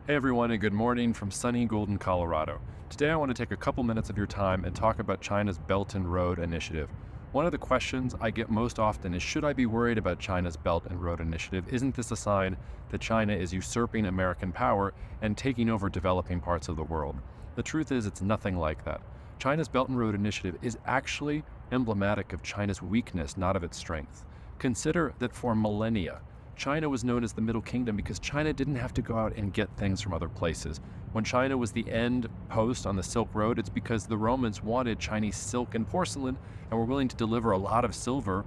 Hey everyone, and good morning from sunny Golden, Colorado. Today I want to take a couple minutes of your time and talk about China's Belt and Road Initiative. One of the questions I get most often is, should I be worried about China's Belt and Road Initiative? Isn't this a sign that China is usurping American power and taking over developing parts of the world? The truth is, it's nothing like that. China's Belt and Road Initiative is actually emblematic of China's weakness, not of its strength. Consider that for millennia, China was known as the Middle Kingdom because China didn't have to go out and get things from other places. When China was the end post on the Silk Road, it's because the Romans wanted Chinese silk and porcelain and were willing to deliver a lot of silver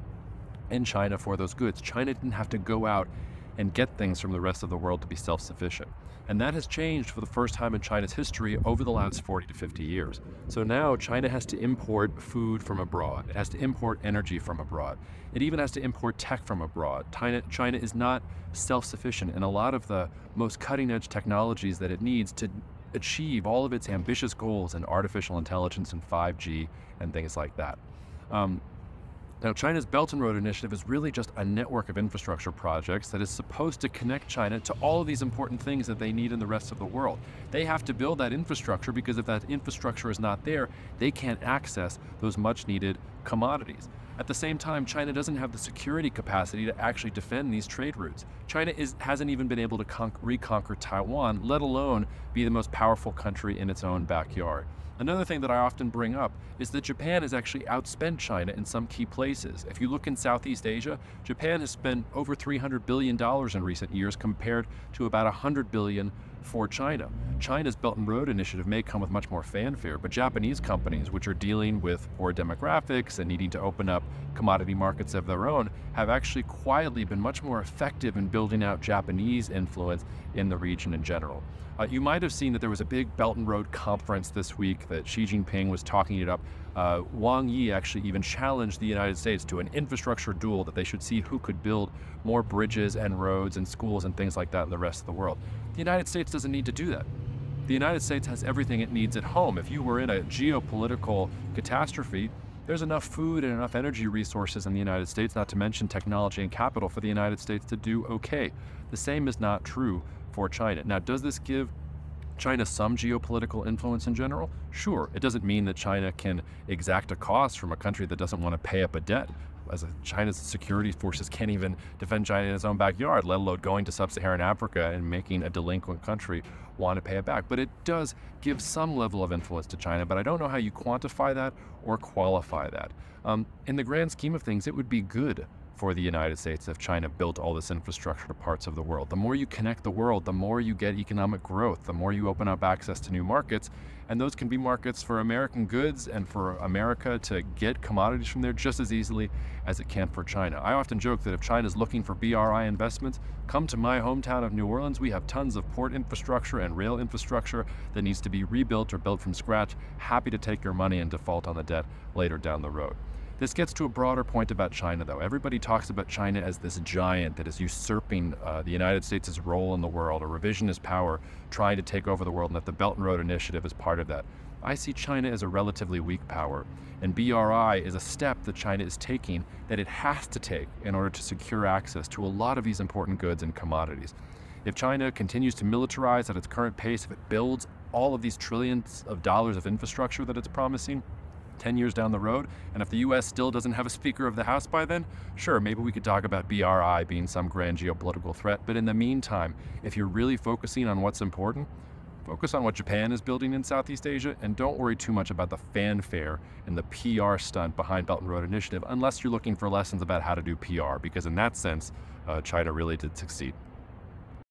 in China for those goods. China didn't have to go out and get things from the rest of the world to be self-sufficient. And that has changed for the first time in China's history over the last 40 to 50 years. So now China has to import food from abroad. It has to import energy from abroad. It even has to import tech from abroad. China is not self-sufficient in a lot of the most cutting-edge technologies that it needs to achieve all of its ambitious goals in artificial intelligence and 5G and things like that. Now, China's Belt and Road Initiative is really just a network of infrastructure projects that is supposed to connect China to all of these important things that they need in the rest of the world. They have to build that infrastructure because if that infrastructure is not there, they can't access those much needed commodities. At the same time, China doesn't have the security capacity to actually defend these trade routes. China hasn't even been able to reconquer Taiwan, let alone be the most powerful country in its own backyard. Another thing that I often bring up is that Japan has actually outspent China in some key places. If you look in Southeast Asia, Japan has spent over $300 billion in recent years compared to about $100 billion for China. China's Belt and Road Initiative may come with much more fanfare, but Japanese companies, which are dealing with poor demographics and needing to open up commodity markets of their own, have actually quietly been much more effective in building out Japanese influence in the region in general. You might have seen that there was a big Belt and Road conference this week that Xi Jinping was talking it up. Wang Yi actually even challenged the United States to an infrastructure duel that they should see who could build more bridges and roads and schools and things like that in the rest of the world. The United States doesn't need to do that. The United States has everything it needs at home. If you were in a geopolitical catastrophe, there's enough food and enough energy resources in the United States, not to mention technology and capital, for the United States to do okay. The same is not true for China. Now, does this give China some geopolitical influence in general? Sure. It doesn't mean that China can exact a cost from a country that doesn't want to pay up a debt. China's security forces can't even defend China in its own backyard, let alone going to sub-Saharan Africa and making a delinquent country want to pay it back. But it does give some level of influence to China, but I don't know how you quantify that or qualify that. In the grand scheme of things, it would be good for the United States if China built all this infrastructure to parts of the world. The more you connect the world, the more you get economic growth, the more you open up access to new markets, and those can be markets for American goods and for America to get commodities from there just as easily as it can for China. I often joke that if China's looking for BRI investments, come to my hometown of New Orleans. We have tons of port infrastructure and rail infrastructure that needs to be rebuilt or built from scratch. Happy to take your money and default on the debt later down the road. This gets to a broader point about China, though. Everybody talks about China as this giant that is usurping the United States' role in the world, a revisionist power trying to take over the world, and that the Belt and Road Initiative is part of that. I see China as a relatively weak power, and BRI is a step that China is taking that it has to take in order to secure access to a lot of these important goods and commodities. If China continues to militarize at its current pace, if it builds all of these trillions of dollars of infrastructure that it's promising, 10 years down the road, and if the US still doesn't have a Speaker of the House by then, sure, maybe we could talk about BRI being some grand geopolitical threat. But in the meantime, if you're really focusing on what's important, focus on what Japan is building in Southeast Asia, and don't worry too much about the fanfare and the PR stunt behind Belt and Road Initiative, unless you're looking for lessons about how to do PR, because in that sense, China really did succeed.